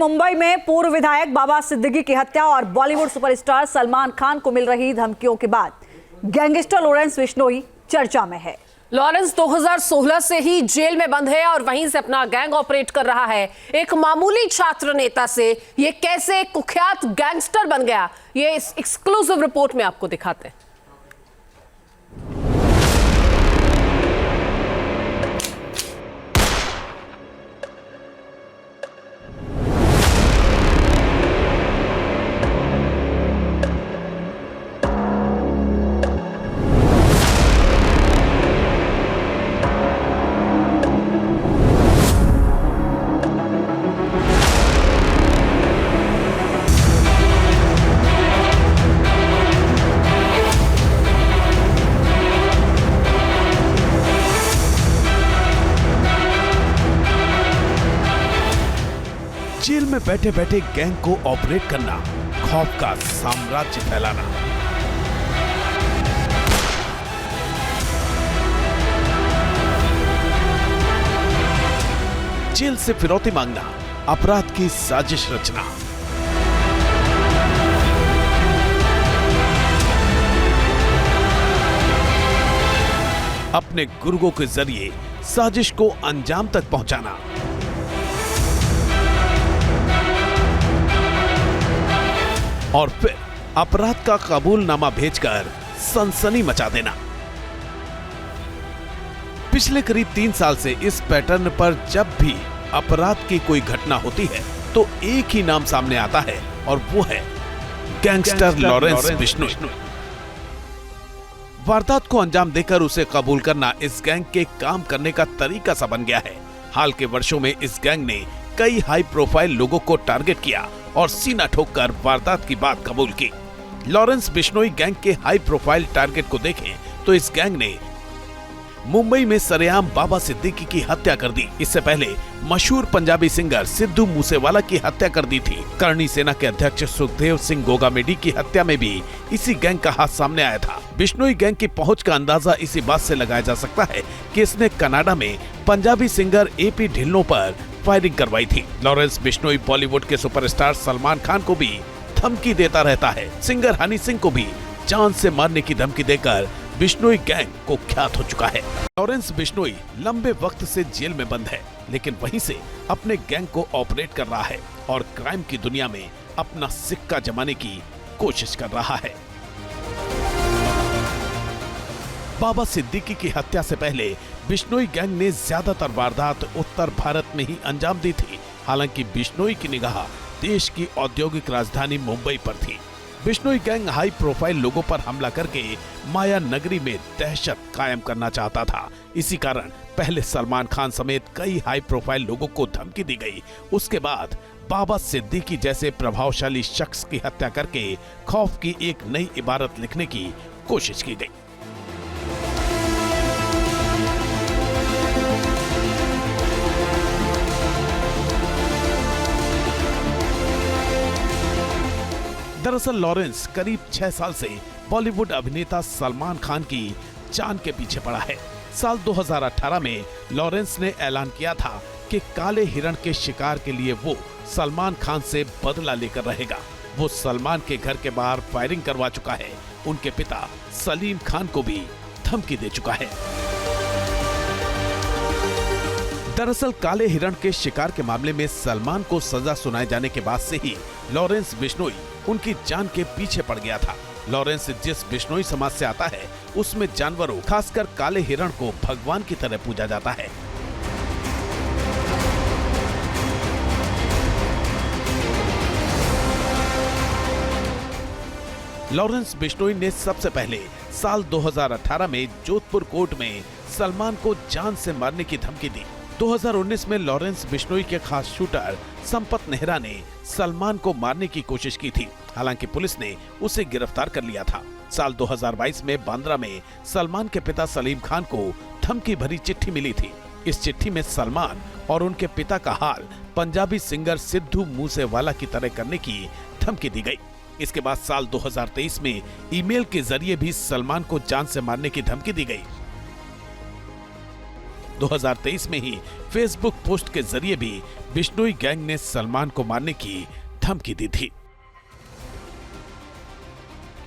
मुंबई में पूर्व विधायक बाबा सिद्दीकी की हत्या और बॉलीवुड सुपरस्टार सलमान खान को मिल रही धमकियों के बाद गैंगस्टर लॉरेंस बिश्नोई चर्चा में है। लॉरेंस 2016 से ही जेल में बंद है और वहीं से अपना गैंग ऑपरेट कर रहा है। एक मामूली छात्र नेता से ये कैसे एक कुख्यात गैंगस्टर बन गया, ये इस एक्सक्लूसिव रिपोर्ट में आपको दिखाते हैं। जेल में बैठे बैठे गैंग को ऑपरेट करना, खौफ का साम्राज्य फैलाना। जेल से फिरौती मांगना, अपराध की साजिश रचना। अपने गुर्गों के जरिए साजिश को अंजाम तक पहुंचाना। और फिर अपराध का कबूलनामा भेजकर सनसनी मचा देना। पिछले करीब 3 साल से इस पैटर्न पर जब भी अपराध की कोई घटना होती है तो एक ही नाम सामने आता है और वो है गैंगस्टर लॉरेंस बिश्नोई। वारदात को अंजाम देकर उसे कबूल करना इस गैंग के काम करने का तरीका सा बन गया है। हाल के वर्षों में इस गैंग ने कई हाई प्रोफाइल लोगों को टारगेट किया और सीना ठोककर वारदात की बात कबूल की। लॉरेंस बिश्नोई गैंग के हाई प्रोफाइल टारगेट को देखें तो इस गैंग ने मुंबई में सरेआम बाबा सिद्दीकी की हत्या कर दी। इससे पहले मशहूर पंजाबी सिंगर सिद्धू मूसेवाला की हत्या कर दी थी। करणी सेना के अध्यक्ष सुखदेव सिंह गोगामेडी की हत्या में भी इसी गैंग का हाथ सामने आया था। बिश्नोई गैंग की पहुंच का अंदाजा इसी बात से लगाया जा सकता है कि इसने कनाडा में पंजाबी सिंगर एपी ढिल्लों पर फायरिंग करवाई थी। लॉरेंस बिश्नोई बॉलीवुड के सुपरस्टार सलमान खान को भी धमकी देता रहता है। सिंगर हनी सिंह को भी जान से मारने की धमकी देकर बिश्नोई गैंग कुख्यात हो चुका है। लॉरेंस बिश्नोई लंबे वक्त से जेल में बंद है, लेकिन वहीं से अपने गैंग को ऑपरेट कर रहा है और क्राइम की दुनिया में अपना सिक्का जमाने की कोशिश कर रहा है। बाबा सिद्दीकी की हत्या से पहले बिश्नोई गैंग ने ज्यादातर वारदात उत्तर भारत में ही अंजाम दी थी। हालांकि बिश्नोई की निगाह देश की औद्योगिक राजधानी मुंबई पर थी। बिश्नोई गैंग हाई प्रोफाइल लोगों पर हमला करके माया नगरी में दहशत कायम करना चाहता था। इसी कारण पहले सलमान खान समेत कई हाई प्रोफाइल लोगों को धमकी दी गई। उसके बाद बाबा सिद्दीकी जैसे प्रभावशाली शख्स की हत्या करके खौफ की एक नई इबारत लिखने की कोशिश की गई। दरअसल लॉरेंस करीब 6 साल से बॉलीवुड अभिनेता सलमान खान की जान के पीछे पड़ा है। साल 2018 में लॉरेंस ने ऐलान किया था कि काले हिरण के शिकार के लिए वो सलमान खान से बदला लेकर रहेगा। वो सलमान के घर के बाहर फायरिंग करवा चुका है। उनके पिता सलीम खान को भी धमकी दे चुका है। दरअसल काले हिरण के शिकार के मामले में सलमान को सजा सुनाए जाने के बाद से ही लॉरेंस बिश्नोई उनकी जान के पीछे पड़ गया था। लॉरेंस जिस बिश्नोई समाज से आता है उसमें जानवरों, खासकर काले हिरण को भगवान की तरह पूजा जाता है। लॉरेंस बिश्नोई ने सबसे पहले साल 2018 में जोधपुर कोर्ट में सलमान को जान से मारने की धमकी दी। 2019 में लॉरेंस बिश्नोई के खास शूटर संपत नेहरा ने सलमान को मारने की कोशिश की थी। हालांकि पुलिस ने उसे गिरफ्तार कर लिया था। साल 2022 में बांद्रा में सलमान के पिता सलीम खान को धमकी भरी चिट्ठी मिली थी। इस चिट्ठी में सलमान और उनके पिता का हाल पंजाबी सिंगर सिद्धू मूसेवाला की तरह करने की धमकी दी गई। इसके बाद साल 2023 में ईमेल के जरिए भी सलमान को जान से मारने की धमकी दी गई। 2023 में ही फेसबुक पोस्ट के जरिए भी बिश्नोई गैंग ने सलमान को मारने की धमकी दी थी।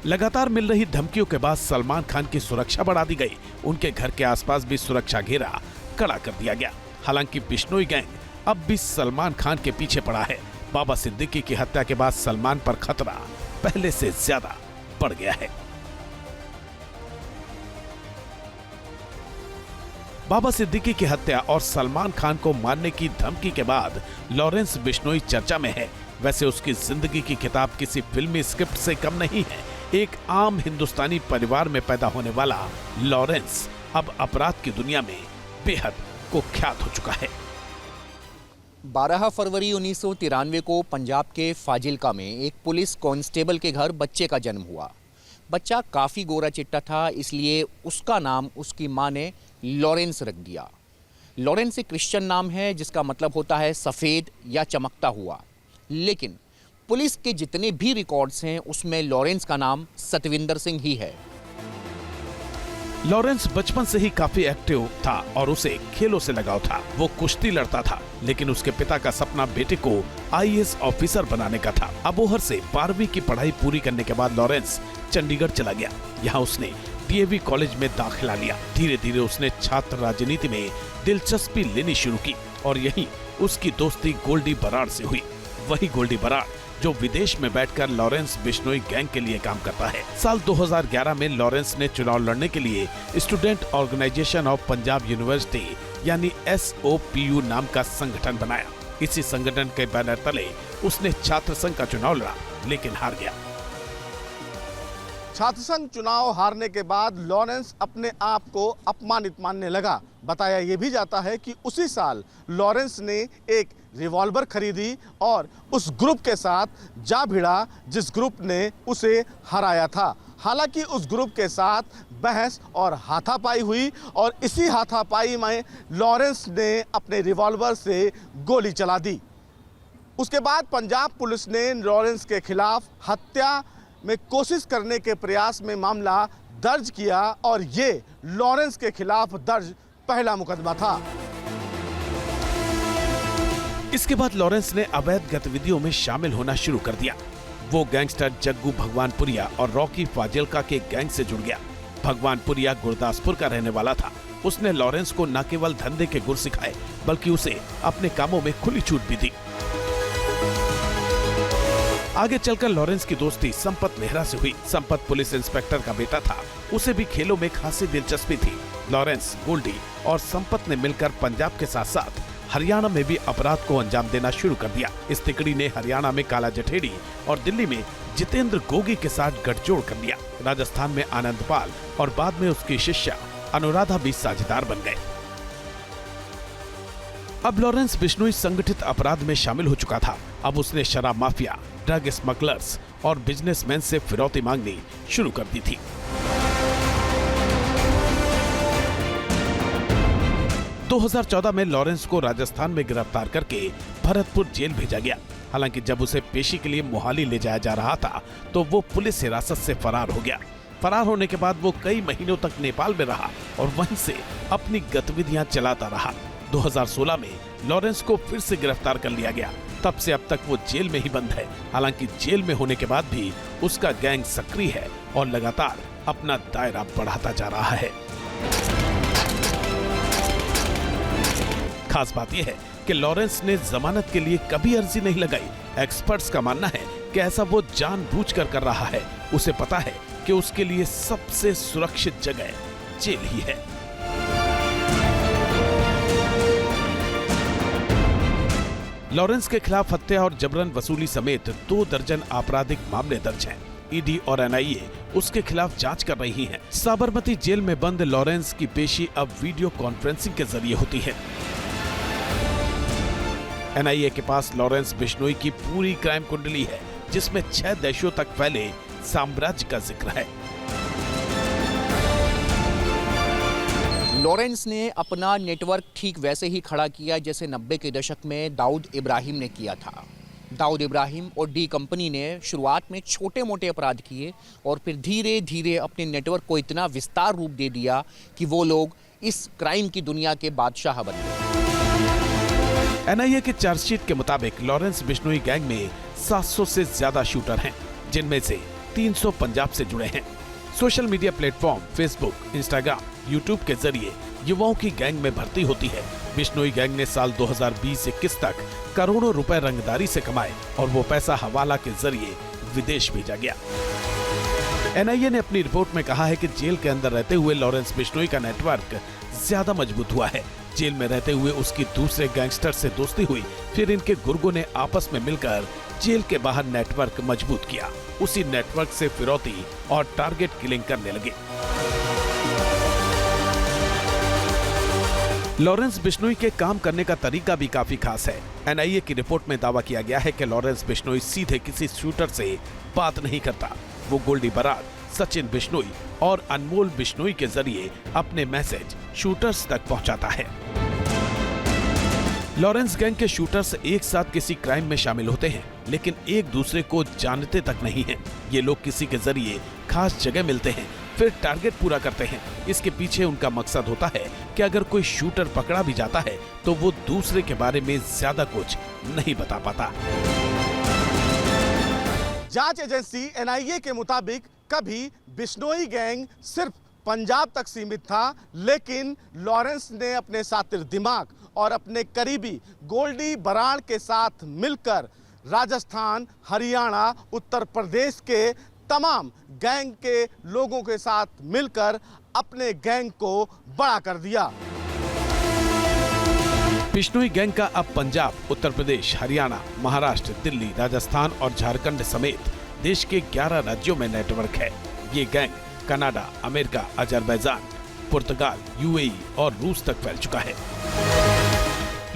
लगातार मिल रही धमकियों के बाद सलमान खान की सुरक्षा बढ़ा दी गई। उनके घर के आसपास भी सुरक्षा घेरा कड़ा कर दिया गया। हालांकि बिश्नोई गैंग अब भी सलमान खान के पीछे पड़ा है। बाबा सिद्दीकी की हत्या के बाद सलमान पर खतरा पहले से ज्यादा बढ़ गया है। बाबा सिद्दीकी की हत्या और सलमान खान को मारने की धमकी के बाद लॉरेंस बिश्नोई चर्चा में है। वैसे उसकी जिंदगी की किताब किसी फिल्मी स्क्रिप्ट से कम नहीं है। एक आम हिंदुस्तानी परिवार में पैदा होने वाला लॉरेंस अब अपराध की दुनिया में बेहद कुख्यात हो चुका है। 12 फरवरी 1993 को पंजाब के फाजिल्का में एक पुलिस कांस्टेबल के घर बच्चे का जन्म हुआ। बच्चा काफ़ी गोरा चिट्टा था, इसलिए उसका नाम उसकी मां ने लॉरेंस रख दिया। लॉरेंस एक क्रिश्चियन नाम है जिसका मतलब होता है सफ़ेद या चमकता हुआ। लेकिन पुलिस के जितने भी रिकॉर्ड्स हैं उसमें लॉरेंस का नाम सतविंदर सिंह ही है। लॉरेंस बचपन से ही काफी एक्टिव था और उसे खेलों से लगाव था। वो कुश्ती लड़ता था, लेकिन उसके पिता का सपना बेटे को आईएएस ऑफिसर बनाने का था। अबोहर से 12वीं की पढ़ाई पूरी करने के बाद लॉरेंस चंडीगढ़ चला गया। यहाँ उसने डीएवी कॉलेज में दाखिला लिया। धीरे धीरे उसने छात्र राजनीति में दिलचस्पी लेनी शुरू की और यहीं उसकी दोस्ती गोल्डी बराड़ से हुई। वही गोल्डी बराड़ जो विदेश में बैठकर लॉरेंस बिश्नोई गैंग के लिए काम करता है। साल 2011 में लॉरेंस ने चुनाव लड़ने के लिए Student Organisation of Punjab University यानी SOPU नाम का संगठन बनाया। इसी संगठन के बैनर तले उसने छात्र संघ का चुनाव लड़ा, लेकिन हार गया। छात्र संघ चुनाव हारने के बाद लॉरेंस अपने आप को अपमानित मानने लगा। बताया ये भी जाता है कि उसी साल लॉरेंस ने एक रिवॉल्वर खरीदी और उस ग्रुप के साथ जा भिड़ा जिस ग्रुप ने उसे हराया था। हालांकि उस ग्रुप के साथ बहस और हाथापाई हुई और इसी हाथापाई में लॉरेंस ने अपने रिवॉल्वर से गोली चला दी। उसके बाद पंजाब पुलिस ने लॉरेंस के खिलाफ हत्या में कोशिश करने के प्रयास में मामला दर्ज किया और ये लॉरेंस के खिलाफ दर्ज पहला मुकदमा था। इसके बाद लॉरेंस ने अवैध गतिविधियों में शामिल होना शुरू कर दिया। वो गैंगस्टर जग्गू भगवानपुरिया और रॉकी फाजिल्का के गैंग से जुड़ गया। भगवानपुरिया गुरदासपुर का रहने वाला था। उसने लॉरेंस को न केवल धंधे के गुर सिखाए, बल्कि उसे अपने कामों में खुली छूट भी दी। आगे चलकर लॉरेंस की दोस्ती संपत मेहरा से हुई। संपत पुलिस इंस्पेक्टर का बेटा था। उसे भी खेलों में खासी दिलचस्पी थी। लॉरेंस, गोल्डी और संपत ने मिलकर पंजाब के साथ साथ हरियाणा में भी अपराध को अंजाम देना शुरू कर दिया। इस तिकड़ी ने हरियाणा में काला जठेड़ी और दिल्ली में जितेंद्र गोगी के साथ गठजोड़ कर लिया। राजस्थान में आनंदपाल और बाद में उसकी शिष्या अनुराधा भी साझेदार बन गए। अब लॉरेंस बिश्नोई संगठित अपराध में शामिल हो चुका था। अब उसने शराब माफिया, ड्रग स्मगलर्स और बिजनेसमैन से फिरौती मांगनी शुरू कर दी थी। 2014 में लॉरेंस को राजस्थान में गिरफ्तार करके भरतपुर जेल भेजा गया। हालांकि जब उसे पेशी के लिए मोहाली ले जाया जा रहा था तो वो पुलिस हिरासत से फरार हो गया। फरार होने के बाद वो कई महीनों तक नेपाल में रहा और वहीं से अपनी गतिविधियां चलाता रहा। 2016 में लॉरेंस को फिर से गिरफ्तार कर लिया गया। तब से अब तक वो जेल में ही बंद है। हालांकि जेल में होने के बाद भी उसका गैंग सक्रिय है और लगातार अपना दायरा बढ़ाता जा रहा है। खास बात यह है कि लॉरेंस ने जमानत के लिए कभी अर्जी नहीं लगाई। एक्सपर्ट्स का मानना है कि ऐसा वो जानबूझकर कर रहा है। उसे पता है कि उसके लिए सबसे सुरक्षित जगह जेल ही है। लॉरेंस के खिलाफ हत्या और जबरन वसूली समेत 2 दर्जन आपराधिक मामले दर्ज हैं। ईडी और एनआईए उसके खिलाफ जांच कर रही है। साबरमती जेल में बंद लॉरेंस की पेशी अब वीडियो कॉन्फ्रेंसिंग के जरिए होती है। एनआईए के पास लॉरेंस बिश्नोई की पूरी क्राइम कुंडली है, जिसमें 6 देशों तक फैले साम्राज्य का जिक्र है। लॉरेंस ने अपना नेटवर्क ठीक वैसे ही खड़ा किया जैसे 90 के दशक में दाऊद इब्राहिम ने किया था। दाऊद इब्राहिम और डी कंपनी ने शुरुआत में छोटे मोटे अपराध किए और फिर धीरे धीरे अपने नेटवर्क को इतना विस्तार रूप दे दिया कि वो लोग इस क्राइम की दुनिया के बादशाह बन गए। एनआईए के चार्जशीट के मुताबिक लॉरेंस बिश्नोई गैंग में 700 से ज्यादा शूटर हैं, जिनमें से 300 पंजाब से जुड़े हैं। Social media platform Facebook, Instagram, YouTube के जरिए युवाओं की गैंग में भर्ती होती है। बिश्नोई गैंग ने साल 2020-21 तक करोड़ों रुपए रंगदारी से कमाए और वो पैसा हवाला के जरिए विदेश भेजा गया। एनआईए ने अपनी रिपोर्ट में कहा है कि जेल के अंदर रहते हुए लॉरेंस बिश्नोई का नेटवर्क ज्यादा मजबूत हुआ है। जेल में रहते हुए उसकी दूसरे गैंगस्टर से दोस्ती हुई, फिर इनके गुर्गों ने आपस में मिलकर जेल के बाहर नेटवर्क मजबूत किया। उसी नेटवर्क से फिरौती और टारगेट किलिंग करने लगे। लॉरेंस बिश्नोई के काम करने का तरीका भी काफी खास है। एनआईए की रिपोर्ट में दावा किया गया है कि लॉरेंस बिश्नोई सीधे किसी शूटर से बात नहीं करता। वो गोल्डी बराड़, सचिन बिश्नोई और अनमोल बिश्नोई के जरिए अपने मैसेज शूटर्स तक पहुंचाता है। लॉरेंस गैंग के शूटर्स एक साथ किसी क्राइम में शामिल होते हैं, लेकिन एक दूसरे को जानते तक नहीं हैं। ये लोग किसी के जरिए खास जगह मिलते हैं, फिर टारगेट पूरा करते हैं। इसके पीछे उनका मकसद होता है कि अगर कोई शूटर पकड़ा भी जाता है तो वो दूसरे के बारे में ज्यादा कुछ नहीं बता पाता। जांच एजेंसी एनआईए के मुताबिक कभी बिश्नोई गैंग सिर्फ पंजाब तक सीमित था, लेकिन लॉरेंस ने अपने सातिर दिमाग और अपने करीबी गोल्डी बराड़ के साथ मिलकर राजस्थान, हरियाणा, उत्तर प्रदेश के तमाम गैंग के लोगों के साथ मिलकर अपने गैंग को बड़ा कर दिया। बिश्नोई गैंग का अब पंजाब, उत्तर प्रदेश, हरियाणा, महाराष्ट्र, दिल्ली, राजस्थान और झारखंड समेत देश के 11 राज्यों में नेटवर्क है। ये गैंग कनाडा, अमेरिका, अजरबैजान, पुर्तगाल, यूएई और रूस तक फैल चुका है।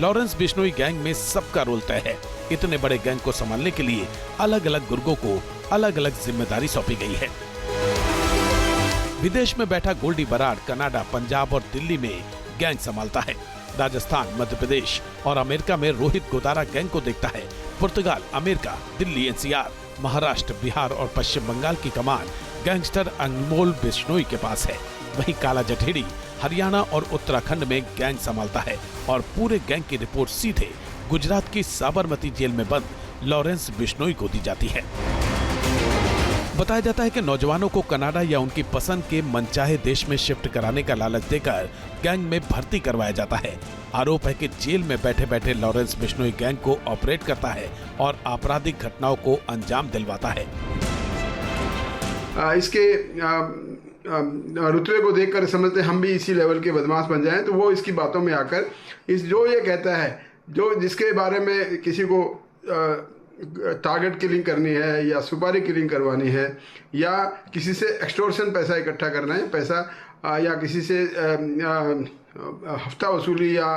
लॉरेंस बिश्नोई गैंग में सबका रोल तय है। इतने बड़े गैंग को संभालने के लिए अलग अलग गुर्गों को अलग अलग जिम्मेदारी सौंपी गई है। विदेश में बैठा गोल्डी बराड़ कनाडा, पंजाब और दिल्ली में गैंग संभालता है। राजस्थान, मध्य प्रदेश और अमेरिका में रोहित गोदारा गैंग को देखता है। पुर्तगाल, अमेरिका, दिल्ली, एनसीआर, महाराष्ट्र, बिहार और पश्चिम बंगाल की कमान गैंगस्टर अनमोल बिश्नोई के पास है। वहीं काला जठेड़ी हरियाणा और उत्तराखंड में गैंग संभालता है और पूरे गैंग की रिपोर्ट सीधे गुजरात की साबरमती जेल में बंद लॉरेंस बिश्नोई को दी जाती है। बताया जाता है कि नौजवानों को कनाडा या उनकी पसंद के मनचाहे देश में शिफ्ट कराने का लालच देकर गैंग में भर्ती करवाया जाता है। आरोप है कि जेल में बैठे बैठे लॉरेंस बिश्नोई गैंग को ऑपरेट करता है और आपराधिक घटनाओं को अंजाम दिलवाता है। इसके रुतबे को देखकर समझते हम भी इसी लेवल के बदमाश बन जाएं, तो वो इसकी बातों में आकर जो ये कहता है, जो जिसके बारे में किसी को टारगेट किलिंग करनी है या सुपारी किलिंग करवानी है या किसी से एक्सटॉर्शन पैसा इकट्ठा करना है, पैसा या किसी से हफ्ता वसूली या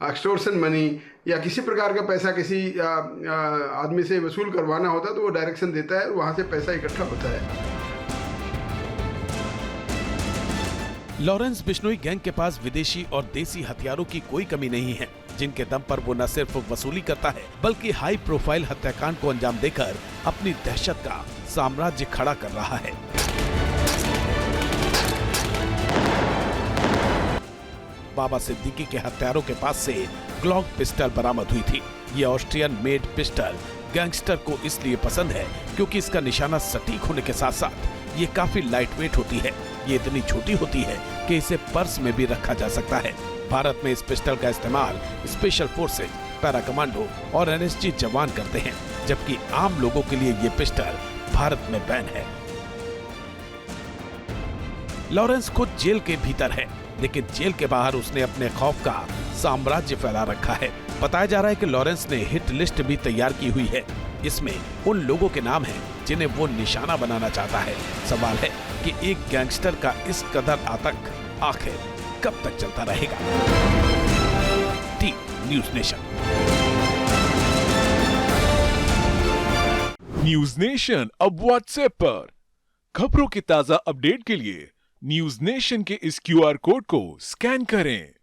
एक्सटॉर्शन मनी या किसी प्रकार का पैसा किसी आदमी से वसूल करवाना होता है, तो वो डायरेक्शन देता है, वहाँ से पैसा इकट्ठा होता है। लॉरेंस बिश्नोई गैंग के पास विदेशी और देसी हथियारों की कोई कमी नहीं है, जिनके दम पर वो न सिर्फ वसूली करता है बल्कि हाई प्रोफाइल हत्याकांड को अंजाम देकर अपनी दहशत का साम्राज्य खड़ा कर रहा है। बाबा सिद्दीकी के हत्यारों के पास से ग्लॉक पिस्टल बरामद हुई थी। ये ऑस्ट्रियन मेड पिस्टल गैंगस्टर को इसलिए पसंद है क्योंकि इसका निशाना सटीक होने के साथ साथ ये काफी लाइट वेट होती है। ये इतनी छोटी होती है कि इसे पर्स में भी रखा जा सकता है। भारत में इस पिस्टल का इस्तेमाल स्पेशल फोर्सेज, पैरा कमांडो और एनएसजी जवान करते हैं, जबकि आम लोगों के लिए ये पिस्टल भारत में बैन है। लॉरेंस खुद जेल के भीतर है, लेकिन जेल के बाहर उसने अपने खौफ का साम्राज्य फैला रखा है। बताया जा रहा है कि लॉरेंस ने हिट लिस्ट भी तैयार की हुई है। इसमें उन लोगों के नाम हैं जिन्हें वो निशाना बनाना चाहता है। सवाल है कि एक गैंगस्टर का इस कदर आतंक आखिर कब तक चलता रहेगा। T news nation. News nation अब व्हाट्सएप पर खबरों की ताजा अपडेट के लिए न्यूज़ नेशन के इस QR कोड को स्कैन करें।